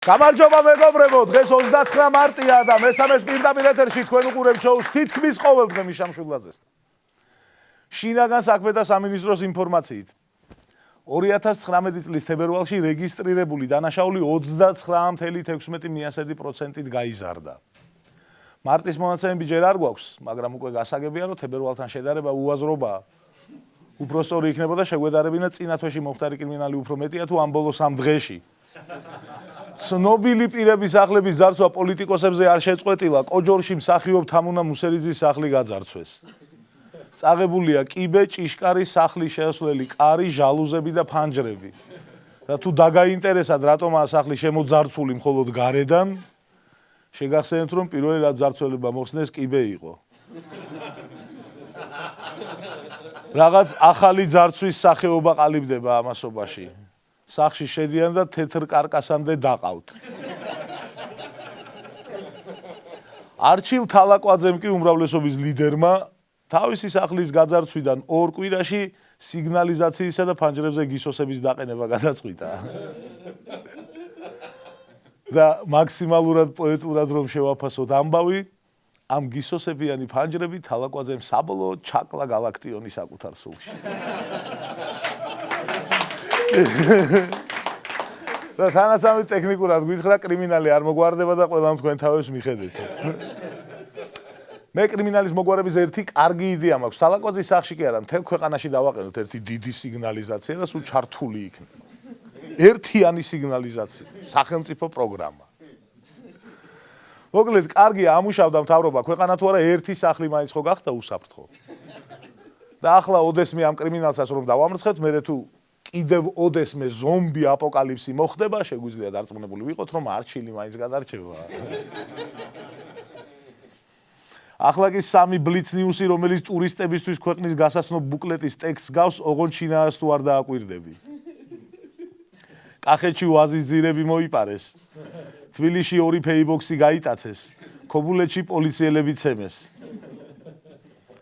გამარჯობა მეგობრებო, დღეს 29 მარტია და მესამეს პირდაპირ ეთერში თქვენ უყურებთ შოუს თითქმის ყოველდღე მიშამშულაძესთან. შინაგან საქმეთა სამინისტროს ინფორმაციით 2019 წლის თებერვალში რეგისტრირებული დანაშაული 29.16%-ით გაიზარდა. მარტის მონაცემები ჯერ არ გვაქვს, მაგრამ უკვე გასაგებია, რომ თებერვალთან შედარება უაზრობაა. უფრო სწორი იქნებოდა შეგვედარებინა წინა თვეში მომხდარი კრიმინალი უფრო მეტია თუ ამ ბოლოს 3 დღეში. ცნობილი პირების სახლების ძარცვა პოლიტიკოსებზე არ შეწყვეტილა, კოჯორში მსახიობ თამუნა მუსერიძის სახლი გაძარცვეს. წაღებულია კიბე, ჭიშკარის სახლის შეასვლელი კარი, ჟალუზები და ფანჯრები. და თუ დაგაინტერესად, რატომაა სახლი შემოძარცული მხოლოდ გარედან, შეგახსენებთ, რომ პირველი რაც ძარცველება მოხსნეს კიბე იყო. რაღაც ახალი ძარცვის სახეობა ყალიბდება ამასობაში. სახში შედიან და თეთრ კარკასამდე დაყავთ. არჩილ თალაკვაძემ კი უმრავლესობის ლიდერმა თავისი სახლის გაძარცვიდან 2 კვირაში სიგნალიზაციისა და ფანჯრებზე გისოსების დაყენება გადაწყვიტა. და მაქსიმალურად პოეტურად რომ შევაფასოთ ამბავი, ამ გისოსებიანი ფანჯრები თალაკვაძემ საბოლოოდ ჩაკლა გალაქტიონის საკუთარ სულში. და თანასამით ტექნიკურად გითხრა, კრიმინალი არ მოგვარდება და ყველამ თქვენ თავებს მიხედეთ. მე კრიმინალის მოგვარების ერთი კარგი იდეა მაქვს. თალაკვაძის სახში კი არა, მთელ ქვეყანაში დავაყენოთ ერთი დიდი სიგნალიზაცია და სულ ჩართული იქნება. ერთიანი სიგნალიზაცია, სახელმწიფო პროგრამა. მოკლედ, კარგია ამუშავდა მთავრობა, ქვეყანა თუ არა ერთი სახლი მაინც ხო გახდა უსაფრთხო. და ახლა ოდესმე ამ კრიმინალსაც რომ დავამრცხებთ, მე თუ კიდევ ოდესმე ზომბი აპოკალიფსი მოხდება, შეგვიძლია დარწმუნებული ვიყოთ, რომ არჩილი მაინც გადარჩება. ახლა კი 3 ბლიც ნიუსი, რომელიც ტურისტებისთვის ქვეყნის გასაცნო ბუკლეტის ტექსტს გავს, ოღონდ შინაარს თუ არ დააკვირდები. კახეთში ვაზის ძირები მოიპარეს. თბილისში 2 ფეიბოქსი გაიტაცეს. ქობულეთში პოლიციელები ცემეს.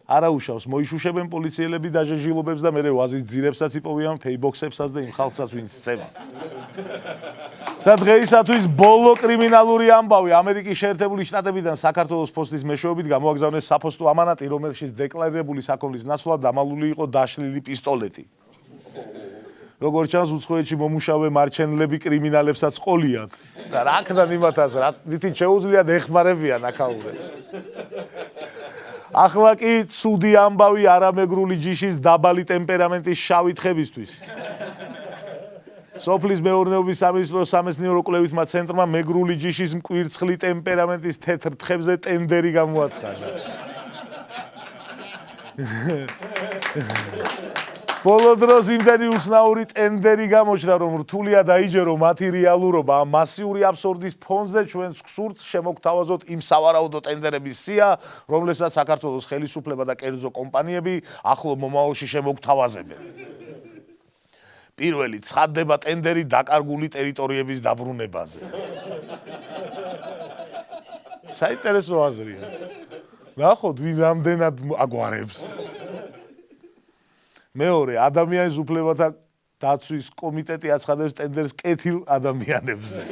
არა უშავს, მოიშუშებენ პოლიციელები დაჟეჟილობებს და მერე ვაზის ძირებსაც იპოვიან ფეიბოქსებსაც და იმ ხალხსაც ვინც ცემა. და დღეისათვის ბოლო კრიმინალური ამბავი ამერიკის შეერთებული შტატებიდან საქართველოს პოსტის მეშვეობით გამოაგზავნეს საფოსტო ამანატი, რომელშიც დეკლარირებული საქონლის ნაცვლად დამალული იყო დაშლილი პისტოლეტი. როგორც ჩანს, უცხოეთში მომუშავე მარჩენლები კრიმინალებსაც ყოლიათ და რა ქნან იმათაც, რითი შეუძლიათ ეხმარებიან აქაურებს. ახლა კი ცუდი ამბავი არამეგრული ჯიშის დაბალი ტემპერამენტის შავი თხებისთვის. სოფლის მეურნეობის სამინისტროს სამეცნიერო კვლევითმა ცენტრმა მეგრული ჯიშის მკვირცხლი ტემპერამენტის თეთრ თხებზე ტენდერი გამოაცხადა. ბოლო დროს იმდენი უცნაური ტენდერი გამოჩნდა, რომ რთულია დაიჯერო მათი რეალურობა. ამ მასიური აბსურდის ფონზე ჩვენ გსურთ შემოგთავაზოთ იმ სავარაუდო ტენდერების სია, რომლებსაც საქართველოს ხელისუფლება და კერძო კომპანიები ახლო მომავალში შემოგთავაზებენ. პირველი, ცხადდება ტენდერი დაკარგული ტერიტორიების დაბრუნებაზე. საინტერესო აზრია. ნახოთ, ვინ რამდენად აგვარებს. მეორე, ადამიანის უფლებათა დაცვის კომიტეტი აცხადებს ტენდერს კეთილ ადამიანებზე.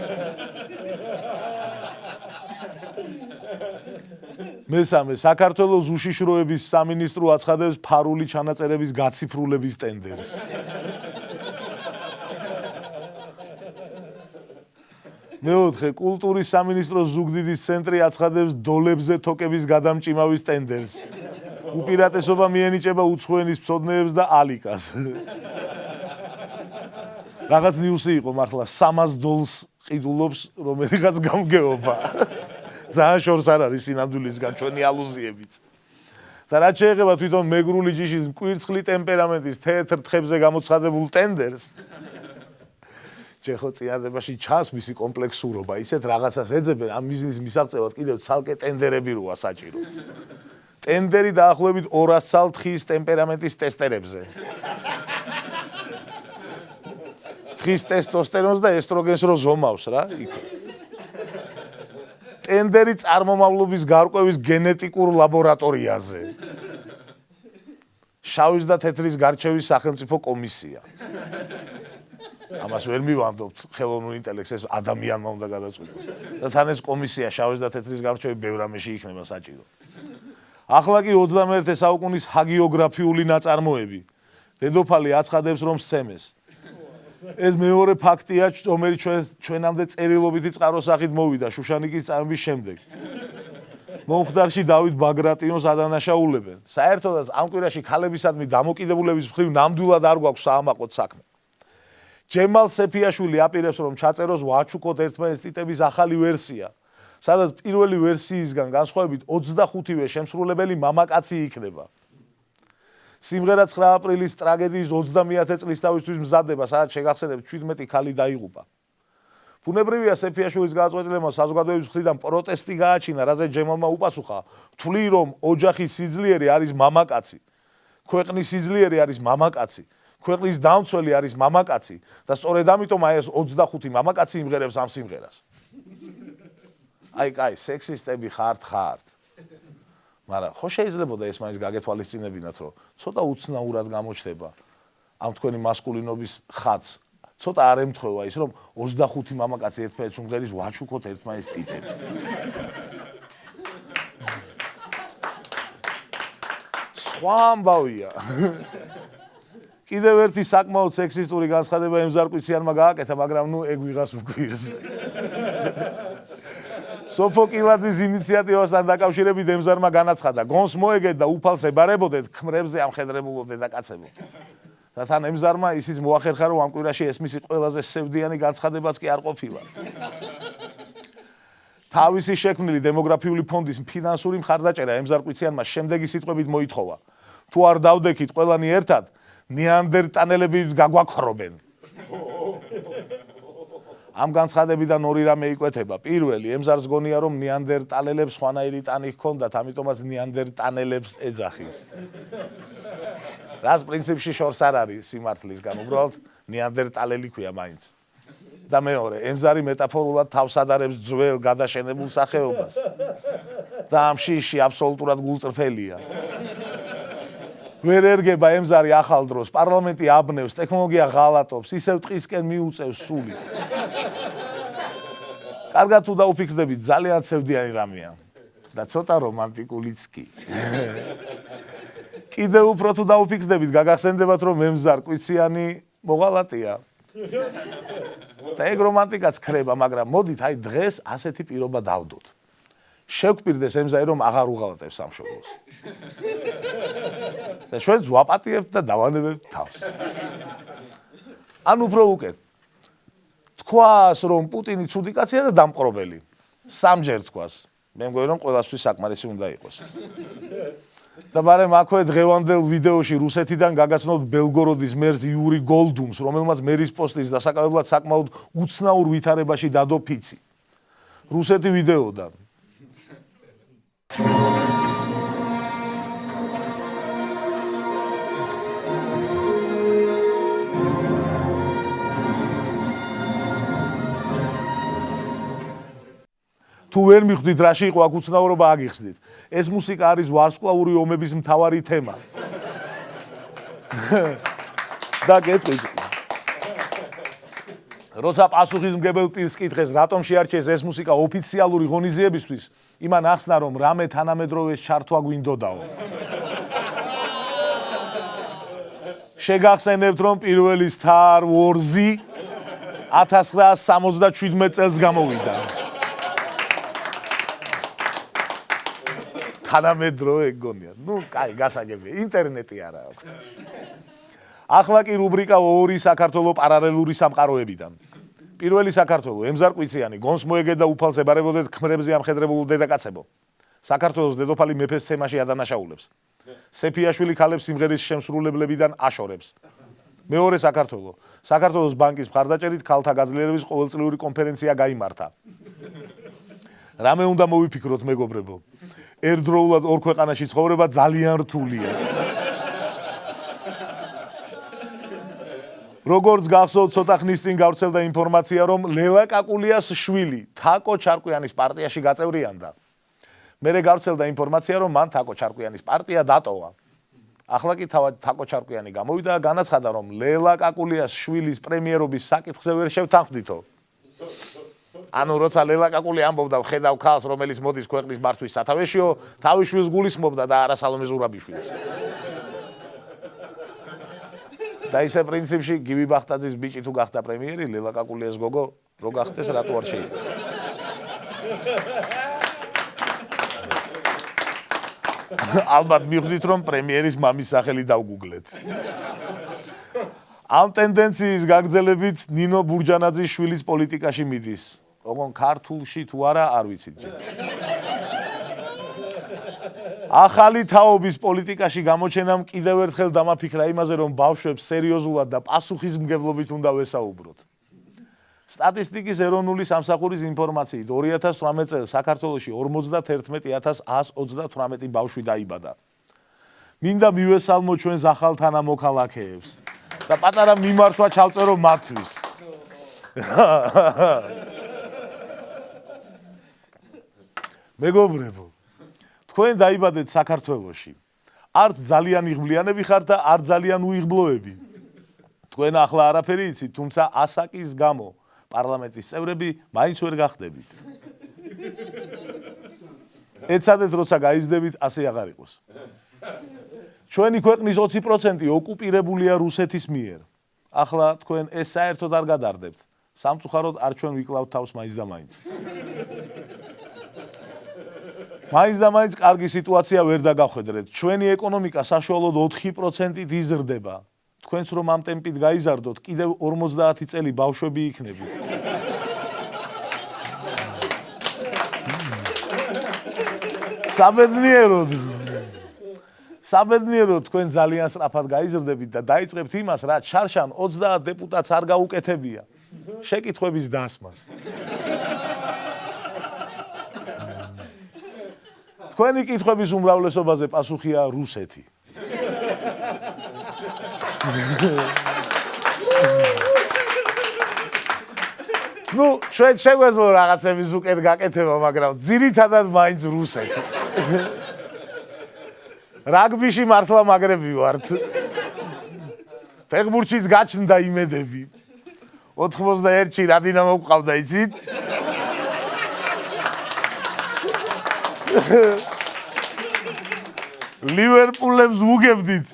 მესამე, საქართველოს უშიშროების სამინისტრო აცხადებს ფარული ჩანაწერების გაციფრულების ტენდერს. მეოთხე, კულტურის სამინისტროს ზუგდიდის ცენტრი აცხადებს დოლებზე თოკების გადამჭიმავის ტენდერს. უპირატესობა მიენიჭება უცხოენის მცოდნეებს და ალიკას. რაღაც ნიუსი იყო მართლა, 300 დოლს ყიდულობს რომელიღაც გამგეობა. ძალიან შორს არ არის სინამდვილისგან ჩვენი ალუზიებით. და რაც შეეხება თვითონ მეგრული ჯიშის მკვირცხლი ტემპერამენტის თეთრ თხებზე გამოცხადებულ ტენდერს, ხო წინადადებაში ჩანს მისი კომპლექსურობა, ისეთ რაღაცას ეძებენ, ამ მიზნის მისაღწევად კიდევ ცალკე ტენდერები როა საჭირო. ტენდერი დაახლოებით 200 წალ თხის ტემპერამენტის ტესტერებზე. თხის ტესტოსტერონს და ესტროგენს რო ზომავს რა, იქ. ტენდერი წარმომავლობის გარკვევის გენეტიკურ ლაბორატორიაზე. შავის და თეთრის გარჩევის სახელმწიფო კომისია. ამას ვერ მივამდობთ ხელოვნურ ინტელექტს, ეს ადამიანმა უნდა გადაწყვიტოს. და თან ეს კომისია შავის და თეთრის გამრჩევი ბევრ რამეში იქნება საჭირო. ახლა კი 21 საუკუნის ჰაგიოგრაფიული ნაწარმოები. დედოფალი აცხადებს, რომ სცემეს. ეს მეორე ფაქტია, რომელიც ჩვენამდე წერილობითი წყაროსახით მოვიდა შუშანიკის წამების შემდეგ. მომხდარში დავით ბაგრატიონს ადანაშაულებენ. საერთოდაც ამ კვირაში ქალებისადმი დამოკიდებულების მხრივ ნამდვილად არ გვაქვს საამაყოდ საქმე. ჯემალ სეფიაშვილი აპირებს, რომ ჩაწეროს ვაჩუკოთ ერთმა ინსტიტუტების ახალი ვერსია, სადაც პირველი ვერსიისგან განსხვავებით 25-ვე შემსრულებელი მამაკაცი იქნება. სიმღერა 9 აპრილის ტრაგედიის 30-ე წლისთავისთვის მზადდება, სადაც შეგახსენებთ 17 ქალი დაიღუპა. ბუნებრივია სეფიაშვილის გადაწყვეტილებამ საზოგადოების მხრიდან პროტესტი გააჩინა, რაზეც ჯემალმა უპასუხა, ვთვლი, რომ ოჯახის სიძლიერე არის მამაკაცი, ქვეყნის სიძლიერე არის მამაკაცი, ქვეყნის დამცველი არის მამაკაცი და სწორედ ამიტომ აი ეს 25 მამაკაცი იმღერებს ამ სიმღერას. აი, სექსისტები ხართ. მაგრამ ხო შეიძლებოდა ეს მაინც გაგეთვალისწინებინათ, რომ ცოტა უცნაურად გამოჩნდება ამ თქვენი მასკულინობის ხაზს. ცოტა არ ემთხვევა ის, რომ 25 მამაკაცი ერთმანეთს უმღერის ვაჩუკოთ ერთმანეთს ტიტები. სხვა ამბავია. კიდევ ერთი საკმაოდ სექსისტური განცხადება ემზარკვიციანმა გააკეთა, მაგრამ ნუ ეგ ვიღას უგვირს. სოფოკლაძის ინიციატივასთან დაკავშირებით ემზარმა განაცხადა, გონს მოეგეთ და უფალს ებარებოდეთ, ქმრებზე ამხედრებულო დედაკაცებო. და თან ემზარმა ისიც მოახერხა, რომ ამ კვირაში ეს მისი ყველაზე სევდიანი განცხადებაც კი არ ყოფილა. თავისი შექმნილი დემოგრაფიული ფონდის ფინანსური მხარდაჭერა ემზარკვიციანმა შემდეგი სიტყვებით მოითხოვა. თუ არ დავდექით ყველანი ერთად, ნეანდერტალელები გაგვაქრობენ. ამ განცხადებიდან ორი რამე იკვეთება. პირველი, ემზარს გონია, რომ ნეანდერტალელებს სხვანაირი ტანი ჰქონდათ, ამიტომაც ნეანდერტალელებს ეძახის. რას პრინციპში შორს არ არის სიმართლისგან, უბრალოდ ნეანდერტალელი ქვია მაინც. და მეორე, ემზარი მეტაფორულად თავს ადარებს ძველ გადაშენებულ სახეობას. და ამ შიში აბსოლუტურად გულწრფელია. ვერ ერგება ემზარი ახალ დროს, პარლამენტი აბნევს, ტექნოლოგია ღალატობს, ისევ ტყისკენ მიუწევს სული. კარგად თუ დაუფიქრდებით, ძალიან ცევდიანი რამეა და ცოტა რომანტიკულიც კი. კიდევ უფრო თუ დაუფიქრდებით, გაგახსენდებათ, რომ ემზარკვიციანი მოღალატეა. და ეგ რომანტიკაც ქრება, მაგრამ მოდით აი დღეს ასეთი პირობა დავდოთ. შევკპირდეს ემზარი, რომ აღარ უღალატებს სამშობლოს. და ჩვენც ვაპატიებთ და დავანებებთ თავს. ან უფრო უკეთ. თქვას, რომ პუტინი ცუდი კაცია და დამყრობელი. სამჯერ თქვას. მე მგონი, რომ ყველასთვის საკმარისი უნდა იყოს. და ბარემ აქვე დღევანდელ ვიდეოში რუსეთიდან გაგაცნობთ ბელგოროდის მერს იური გოლდუმს, რომელმაც მერის პოსტის დასაკავებლად საკმაოდ უცნაურ ვითარებაში დადო ფიცი. რუსეთი ვიდეოდან. თუ ვერ მიხვდით რაში იყო აქ უცნაურობა, აგიხსნით. ეს მუსიკა არის ვარსკვლავური ომების მთავარი თემა. და გეტყვით. როცა პასუხისმგებელ პირს კითხეს, რატომ შეარჩიეს ეს მუსიკა ოფიციალური ღონისძიებისთვის, იმან ახსნა, რომ რამე თანამედროვეს ჩართვა გვინდოდაო. შეგახსენებთ, რომ პირველი Star Wars-ი 1977 წელს გამოვიდა. თანამედროვე ეგონია. ნუ, კაი, გასაგებია. ინტერნეტი არა აქვს. ახლა კი რუბრიკა ორი საქართველოს პარალელური სამყაროებიდან. პირველი საქართველოს ემზარკვიციანი, გონს მოეგეთ და უფალს ებარებოდეთ, ქმრებზე ამხედრებულ დედაკაცებო. საქართველოს დედოფალი მეფეს ცემაში ადანაშაულებს. სეფიაშვილი ქალებს სიმღერის შემსრულებლებიდან აშორებს. მეორე საქართველოს. საქართველოს ბანკის მხარდაჭერით ქალთა გაძლიერების ყოველწლიური კონფერენცია გაიმართა. რამე უნდა მოვიფიქროთ, მეგობრებო. ერთდროულად ორ ქვეყანაში ცხოვრება ძალიან რთულია. როგორც გახსოვთ, ცოტა ხნის წინ გავრცელდა ინფორმაცია, რომ ლელა კაკულიას შვილი თაკო ჩარკვიანის პარტიაში გაწევრიანდა. მერე გავრცელდა ინფორმაცია, რომ მან თაკო ჩარკვიანის პარტია დატოვა. ახლა კი თაკო ჩარკვიანი გამოვიდა და განაცხადა, რომ ლელა კაკულიას შვილის პრემიერობის საკითხზე ვერ შევთანხმდითო. ანუ როცა ლელა კაკული ამბობდა ხედავ ქალს, რომელიც მოდის ქვეყნის მართვის სათავეშიო, თავის შვილს გულისხმობდა და არა სალომე ზურაბიშვილს. და ისე პრინციპში გივი ბახტაძის ბიჭი თუ გახდა პრემიერი, ლელა კაკულიას გოგო რო გახდეს რატო არ შეიძლება. ალბათ მივხვდით, რომ პრემიერის მამის სახელი დავგუგლეთ. ამ ტენდენციის გაგრძელებით ნინო ბურჯანაძის შვილის პოლიტიკაში მიდის. ოღონ ქართულში თუ არა, არ ვიცით. ახალი თაობის პოლიტიკაში გამოჩენამ კიდევ ერთხელ დამაფიქრა იმაზე, რომ ბავშვებს სერიოზულად და პასუხისმგებლობით უნდა ვესაუბროთ. სტატისტიკის ეროვნული სამსახურის ინფორმაციით 2018 წელს საქართველოში 51,128 ბავშვი დაიბადა. მინდა მივესალმო ჩვენს ახალ თანამოქალაქეებს და პატარა მიმართვა ჩავწერო მათთვის. მეგობრებო, თქვენ დაიბადეთ საქართველოში. არც ძალიან იღბლიანები ხართ და არც ძალიან უიღბლოები. თქვენ ახლა არაფერი იცით, თუმცა ასაკის გამო პარლამენტის წევრები მაინც ვერ გახდებით. ეცადეთ, როცა გაიზრდებით, ასე აღარ იყოს. ჩვენი ქვეყნის 20% ოკუპირებულია რუსეთის მიერ. ახლა თქვენ ეს საერთოდ არ გადარდებთ. სამწუხაროდ არ ჩვენ ვიკლავთ თავს მაინც და მაინც. მაინც და მაინც კარგი სიტუაცია ვერ დაგახვედრეთ. ჩვენი ეკონომიკა საშუალოდ 4%-ით იზრდება. თქვენც რომ ამ ტემპით გაიზარდოთ, კიდევ 50 წელი ბავშვები იქნებით. საბედნიეროდ თქვენ ძალიან სწრაფად გაიზრდებით და დაიწყებთ იმას, რაც შარშან 30 დეპუტატს არ გაუკეთებია. შეკითხვების დასმას. თქვენი კითხვების უმრავლესობაზე პასუხია რუსეთი. ნუ ჩვენ შეგვეძლო რაღაცების უკეთ გაკეთება, მაგრამ ძირითადად მაინც რუსეთი. რაგბიში მართლა მაგრები ვართ. ფეხბურთშიც გაჩნდა იმედები. 91-ში რა დინამო გვყავდა, იცით? ლივერპულებს ვუგებდით.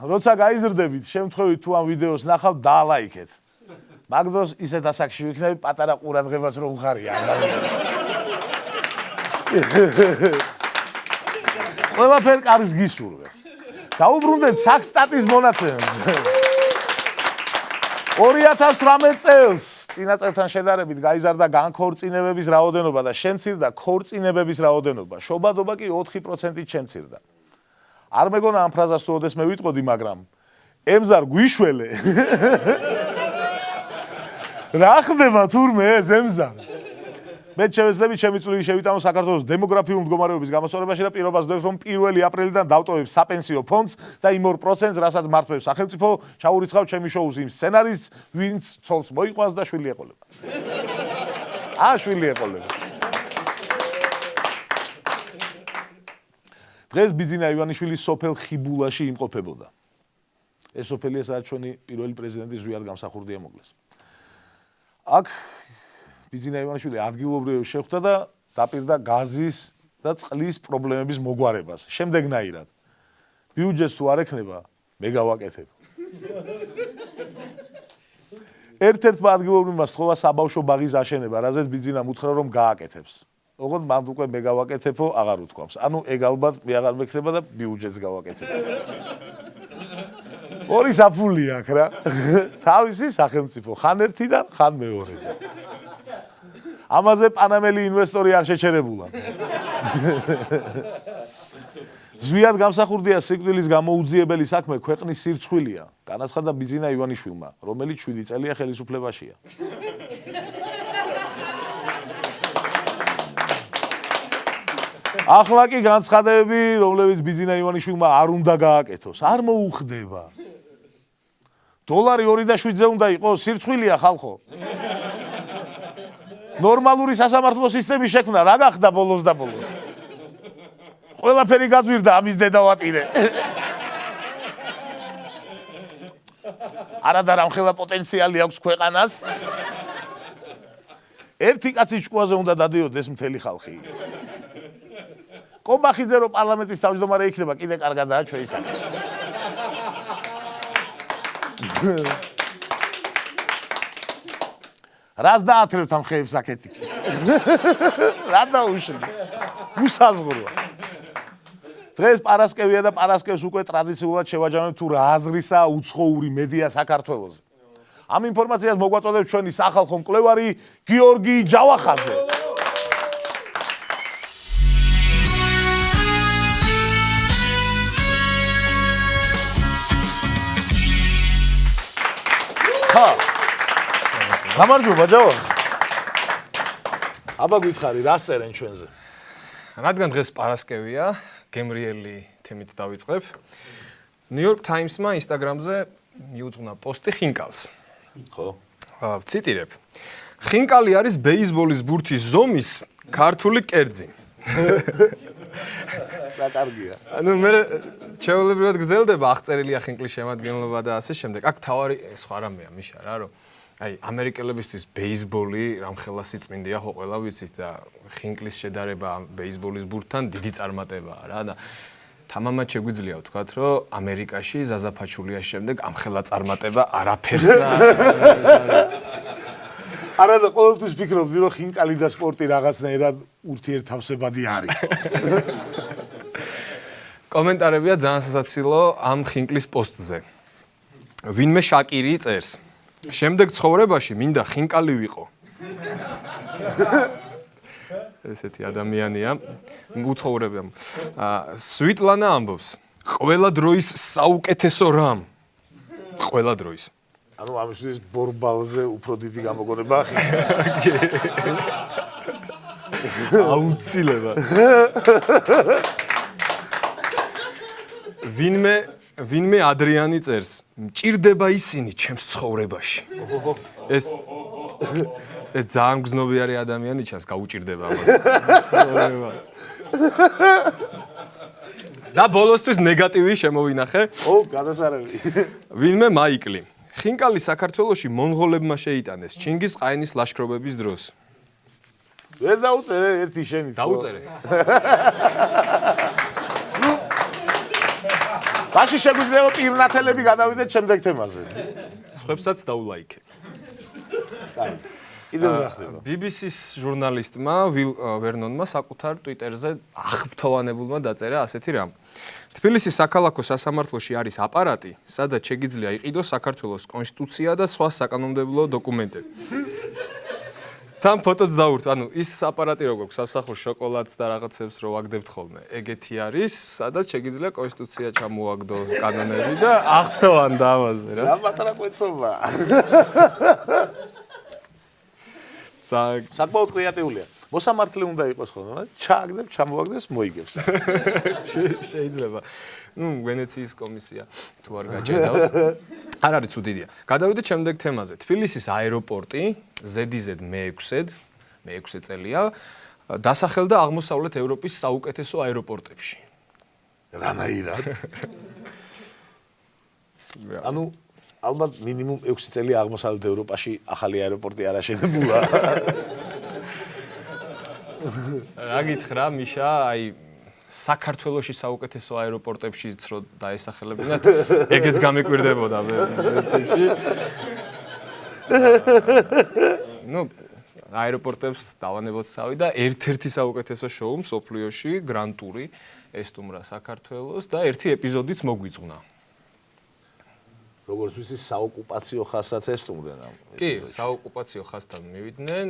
როცა გაიზრდებით, შემთხვევით თუ ამ ვიდეოს ნახავთ, დაალაიქეთ. მაგ დროს ისეთ ასაკში ვიქნები, პატარა ყურადღებას რომ ხარია. ყველაფერ კარგს გისურვებ. დაუბრუნდეთ საქსტატის მონაცემს. 2018 წელს წინა წელთან შედარებით გაიზარდა განქორწინებების რაოდენობა და შემცირდა ქორწინებების რაოდენობა. შობადობა კი 4%-ით შემცირდა. არ მეგონა ამ ფრაზას თუ ოდესმე ვიტყოდი, მაგრამ ემზარ გვიშველე. რა ხდება თურმე ეს ემზარ? მე შევეცდები ჩემი წვლილი შევიტანო საქართველოს დემოგრაფიული მდგომარეობის გამოსწორებაში და პირობას ვდებ, რომ 1 აპრილიდან დავტოვებ საპენსიო ფონდს და იმ 2%-ს, რასაც მართლებს სახელმწიფო, ჩაურიცხავ ჩემი შოუს იმ სცენარისტს, ვინც ცოლს მოიყვანს და შვილი ეყოლება. შვილი ეყოლება. დღეს ბიძინა ივანიშვილი სოფელ ხიბულაში იმყოფებოდა. ეს სოფელია, სადაც ჩვენი პირველი პრეზიდენტი ზვიად გამსახურდია მოკლეს. აქ ბიძინა ივანიშვილი ადგილობრივებს შეხვდა და დაპირდა გაზის და წყლის პრობლემების მოგვარებას. შემდეგნაირად. ბიუჯეტს თუ არ ექნება, მე გავაკეთებ. ერთ-ერთმა ადგილობრივმა სთხოვა საბავშვო ბაღის აშენება, რაზეც ბიძინამ უთხრა, რომ გააკეთებს. ოღონდ მან უკვე მე გავაკეთებო, აღარ უთქვამს. ანუ ეგ ალბათ მე აღარ მექნება და ბიუჯეტს გავაკეთებ. ორი საფული აქვს რა. თავისი სახელმწიფო, ხან ერთი და ხან მეორე. ამაზე პანამელი ინვესტორი არ შეჩერებულა. ზვიად გამსახურდია სიკვდილის გამოუძიებელი საქმე ქვეყნის სირცხვილია, განაცხადა ბიძინა ივანიშვილმა, რომელიც 7 წელია ხელისუფლებაშია. ახლა კი განცხადებები, რომლებიც ბიძინა ივანიშვილმა არ უნდა გააკეთოს, არ მოუხდება. დოლარი 2.7-ზე უნდა იყოს, სირცხვილია ხალხო. ნორმალური სასამართლო სისტემის შექმნა რა გახდა ბოლოს და ბოლოს? ყველაფერი გაძვირდა ამის დედავატირე. არადა რამხელა პოტენციალი აქვს ქვეყანას. ერთი კაცი ჭკუაზე უნდა დადიოდეს მთელი ხალხი. კობახიძე რო პარლამენტის თავმჯდომარე იქნება, კიდე კარგადაა ჩვენი საქმე. რას დაათრევთ ამ ხეებს აქეთი? რა დაუშლი? უსაზღვროა. დღეს პარასკევია და პარასკევს უკვე ტრადიციულად შევაჯამებთ თუ რა აზრისაა უცხოური მედია საქართველოზე. ამ ინფორმაციას მოგვაწოდებს ჩვენი სახალხო მკვლევარი გიორგი ჯავახაძე. გამარჯობა ჯავახი. აბა გითხარი, რა წერენ ჩვენზე? რადგან დღეს პარასკევია, გემრიელი თემით დავიწყებ. New York Times-მა Instagram-ზე მიუძღვნა პოსტი ხინკალს. ხო. ვციტირებ. ხინკალი არის ბეისბოლის ბურთის ზომის ქართული კერძი. და კარგია. ანუ მე ჩეულებრივად გრძელდება აღწერილია ხინკლის შემადგენლობა და ასე შემდეგ. აქ თავარი სხვა რამეა მიშა რა, რომ აი ამერიკელებისთვის ბეისბოლი რამხელა სიწმინდეა, ხო ყველა ვიცით და ხინკლის შედარება ბეისბოლის ბურთთან დიდი წარმატებაა რა და თამამად შეგვიძლია ვთქვათ, რომ ამერიკაში ზაზაფაჩულიას შემდეგ ამხელა წარმატება არაფერს არა და ყოველთვის ფიქრობდი, რომ ხინკალი და სპორტი რაღაცნაირად ურთიერთთავსებადი არის. კომენტარებია ძალიან სასაცილო ამ ხინკლის პოსტზე. ვინმე შაკირი წერს. შემდეგ ცხოვრებაში მინდა ხინკალი ვიყო. ესეთი ადამიანია. უცხოვრებია. სვიტლანა ამბობს. ყველა დროის საუკეთესო რამ. ყველა დროის. ანუ ამისთვის ბორბალზე უფრო დიდი გამოგონება აუცილებლად. ვინმე ადრიანი წერს, მჭირდება ისინი ჩემს ცხოვრებაში. ეს ძალიან გზნობიარი ადამიანი ჩანს, გაუჭირდება ამას. და ბოლოსთვის ნეგატივი შემოვინახე. ო, გადასარევი. ვინმე მაიკლი. ხინკალი საქართველოში მონღოლებმა შეიტანეს ჩინგის ყაენის ლაშქრობების დროს. ვერ დაუწერე ერთი შენი. დაუწერე. მაშინ შეგვიძლია პირნათელები გადავიდეთ შემდეგ თემაზე. სხვებსაც დაულაიქე. კარგი. კიდევ რა ხდება? BBC-ის ჟურნალისტმა ვილ ვერნონმა საკუთარ Twitter-ზე აღფრთოვანებულმა დაწერა ასეთი რამ. თბილისის საქალაქო სასამართლოში არის აპარატი, სადაც შეგიძლია იყიდოს საქართველოს კონსტიტუცია და სხვა საკანონმდებლო დოკუმენტები. თან ფოტოც დავურთ, ანუ ის აპარატი რო გვაქვს სამსახურში შოკოლადს და რაღაცებს რო ვაგდებთ ხოლმე. ეგეთი არის, სადაც შეგიძლია კონსტიტუცია ჩამოაგდოს, კანონები და აღფრთოვანდა ამაზე რა. რა პატარა კვეცობა. საკმაოდ კრეატიულია. მოსამართლე უნდა იყოს ხოლმე, ჩააგდებ, ჩამოაგდებს, მოიგებს. შეიძლება. ვენეციის კომისია თუ არ გაჭედავს. არ არის უდიდია. გადავიდეთ შემდეგ თემაზე. თბილისის აეროპორტი ZDZ მე-6 წელია დასახელდა აღმოსავლეთ ევროპის საუკეთესო აეროპორტებში. რანაირად? ანუ ალბათ მინიმუმ 6 წელი აღმოსავლეთ ევროპაში ახალი აეროპორტი არ აშენებულა. რა გითხრა მიშა, აი საქართველოში საუკეთესო აეროპორტებშიც რო დაესახელებინათ, ეგეც გამიკვირდებოდა ვენეციაში. ნუ აეროპორტებს დავანებოთ თავი და ერთ-ერთი საუკეთესო შოუ მსოფლიოში გრან ტური ესტუმრა საქართველოს და ერთი ეპიზოდიც მოგვიწყნა. როგორც ვიცი, საოკუპაციო ხაზსაც ესტუმრენ ამ. კი, საოკუპაციო ხაზთან მივიდნენ,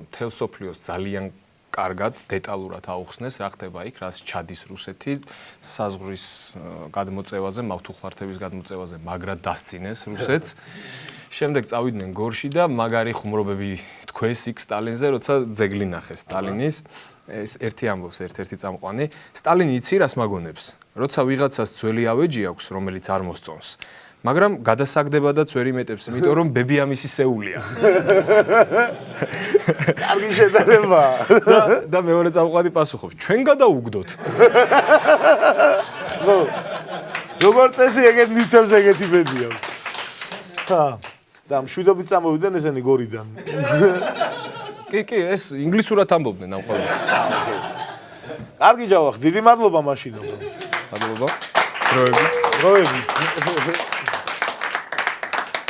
მთელ მსოფლიოს ძალიან კარგად დეტალურად აუხსნეს რა ხდება იქ, რას ჩადის რუსეთი საზღვრის გადმოწევაზე, მავთუხლართების გადმოწევაზე, მაგრად დასცინეს რუსეთს. შემდეგ წავიდნენ გორში და მაგარი ხუმრობები თქვეს იქ სტალინზე, როცა ძეგლი ნახეს სტალინის. ეს ერთი ამბობს, ერთ-ერთი წამყვანი. სტალინი იცი რას მაგონებს? როცა ვიღაცას ძველი ავეჯი აქვს, რომელიც არ მოსწონს მაგრამ გადასაგდებადაც ვერ იმეტებს, იმიტომ რომ ბები ამისი სეულია. კარგი შედარება. და მეორე წამყვანი პასუხობს, ჩვენ გადაუგდოთ. ხო. როგორ წესი ეგეთ ნივთებს ეგეთი ბედია. ხა. და მშვიდობით წამოვიდნენ ესენი გორიდან. კი, ეს ინგლისურად ამბობდნენ ამ ყველაფერს. კარგი ჯავახ, დიდი მადლობა მაშინობა. მადლობა. დროებით.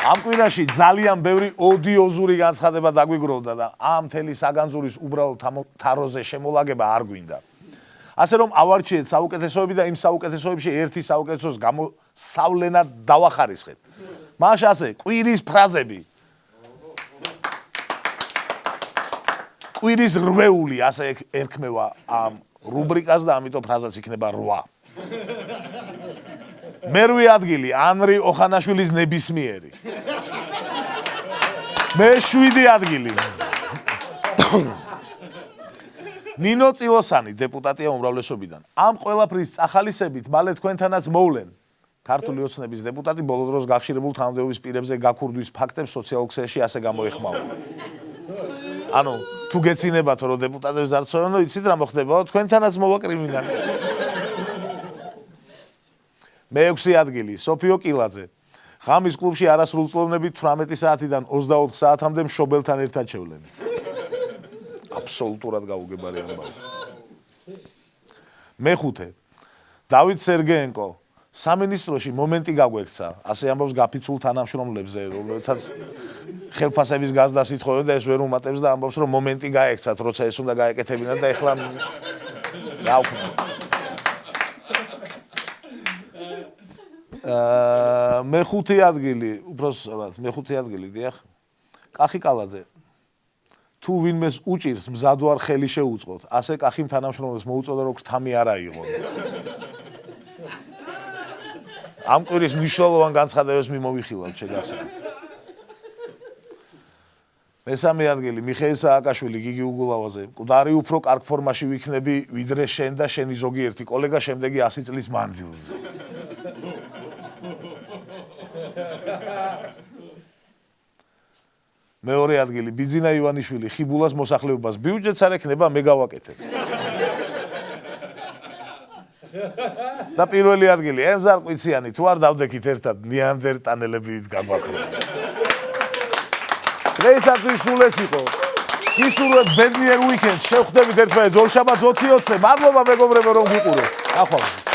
ამ კვირაში ძალიან ბევრი ოდიოზური განცხადება დაგვიგროვდა და ამ მთელი საგანძურის უბრალოდ თაროზე შემოლაგება არ გვინდა. ასე რომ ავარჩიეთ საუკეთესოები და იმ საუკეთესოებში ერთი საუკეთესოს გამოსავლენად დავახარისხეთ. მაშ ასე, კვირის ფრაზები. კვირის რვეული ასე ერქმევა ამ რუბრიკას და ამიტომ ფრაზაც იქნება 8. მერვე ადგილი ანრი ოხანაშვილის ნებისმიერი. მე-7 ადგილი ნინო წილოსანი დეპუტატია უმრავლესობიდან. ამ ყველაფრის წახალისებით მალე თქვენთანაც მოვლენ ქართული ოცნების დეპუტატი ბოლო დროს გახშირებულ თანამდებობის პირებზე გაქურდვის ფაქტებს სოციალურ ქსელში ასე გამოეხმაურა. ანუ თუ გეცინებათ რომ დეპუტატებს დარწმუნებო, იცით რა მოხდება? თქვენთანაც მოვა კრიმინალი. მე-6 ადგილი სოფიო კილაძე. ღამის კლუბში არასრულწლოვნებით 18 საათიდან 24 საათამდე მშობელთან ერთად შევლენ. აბსოლუტურად გაუგებარი ამბავი. მე-5 დავით სერგეენკო სამინისტროში მომენტი გაგვექცა. ასე ამბობს გაფიცულ თანამშრომლებზე, რომელთაც ხელფასების გაზდას ითხოვენ და ეს ვერ უმატებს და ამბობს რომ მომენტი გაექცათ, როცა ეს უნდა გაეკეთებინათ და ეხლა გავხმოთ. მე-5 ადგილი, უბრალოდ მე-5 ადგილი, დიახ. კახი კალაძე. თუ ვინმეს უჭირს მზად ვარ ხელი შეუწყოთ, ასე კახიმ თანამშრომლებს მოუწოდა როგორც თამი არ აიღო. ამ კვირის მნიშვნელოვან განცხადებას მიმოვიხილავთ შეგახსენებთ. მე-3 ადგილი მიხეილ სააკაშვილი გიგი უგულავაზე. მკვდარი უფრო კარგ ფორმაში ვიქნები ვიდრე შენ და შენი ზოგიერთი კოლეგა შემდეგი 100 წლის მანძილზე. მეორე ადგილი ბიძინა ივანიშვილი ხიბულას მოსახლეობას ბიუჯეტს არ ექნება მე გავაკეთებ. და პირველი ადგილი ემზარ ყვიციანი თუ არ დავდექით ერთად ნეანდერტალელები გაგვაქრა. დღეისათვის სულ ეს იყო. გისურვებთ ბედნიერ უიკენდს, შევხვდებით ერთმანეთს ორშაბათს 20:20-ზე. მადლობა მეგობრებო რომ გიყურეთ. ახლა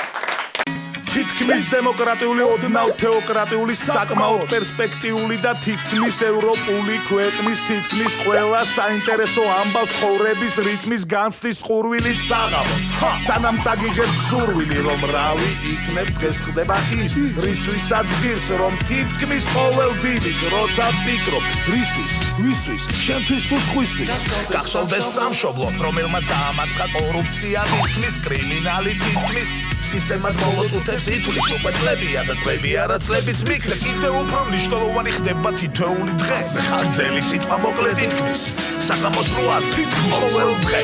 თითქმის დემოკრატიული ოდნავ თეოკრატიული საკმაოდ პერსპექტიული და თითქმის ევროპული ქვეყნის თითქმის ყველა საინტერესო ამბავს ცხოვრების რიტმის განცდის ხურვილის საღამოს. სანამ წაგიგებს სურვილი რომ რავი იქნებ დღეს ხდება ის რისთვისაც ღირს რომ თითქმის ყოველ დილით როცა ვფიქრობ რისთვის ვისთვის შენთვის თუ სხვისთვის გახსოვდეს სამშობლო რომელმაც დაამარცხა კორუფცია თითქმის კრიმინალი თითქმის სისტემას მოვუწუთებს ითვლის უკვე წლებია და წლები არა წლების მიქრე კიდევ უფრო მნიშვნელოვანი ხდება თითოეული დღე ხარჯელი სიტყვა მოკლედ თითქმის საღამოს 8-ზე ყოველ დღე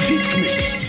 თითქმის